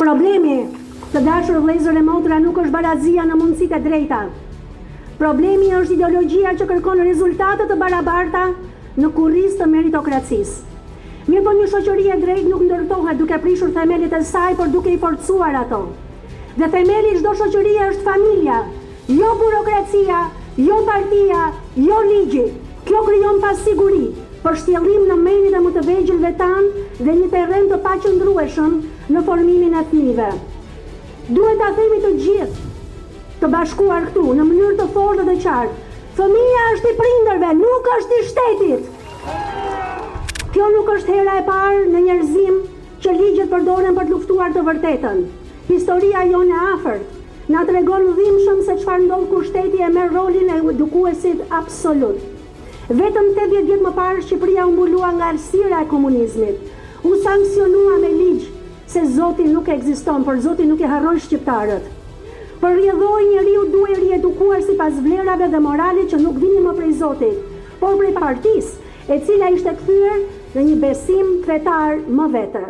Problemi, të dashur vëllezër e motra, nuk është barazia në mundësitë e drejta. Problemi është ideologjia që kërkon rezultate të barabarta në kurrizë të meritokracisë. Mirë po një shoqëri e drejtë nuk ndërtohet duke prishur themelit e saj, por duke i forcuar ato. Dhe themeli i çdo shoqërie është familja, jo burokracia, jo partia, jo ligji. Kjo krijon pasiguri, përshtjellim në mendjet e më të vegjëlve tanë dhe një terren të paqëndrueshëm në formimin e fëmijëve. Duhet ta themi të gjithë të bashkuar këtu në mënyrë të fortë dhe të qartë. Fëmia është i prindërve, nuk është i shtetit. Kjo nuk është hera e parë në njerëzim që ligjet përdoren për të luftuar të vërtetën. Historia jonë e afërt na tregon dhimbshëm se çfarë ndodh kur shteti e merr rolin e edukuesit absolut. Vetëm 80 vjet më parë Shqipëria u mbulua nga errësira e komunizmit. U sankcionua me ligj se Zoti nuk ekziston, por Zoti nuk e harron shqiptarët. Për rrjedhoi njeriu duhej riedukuar sipas vlerave dhe moralit që nuk vinin më prej Zotit, por prej partisë, e cila ishte kthyer në një besim fetar më vete.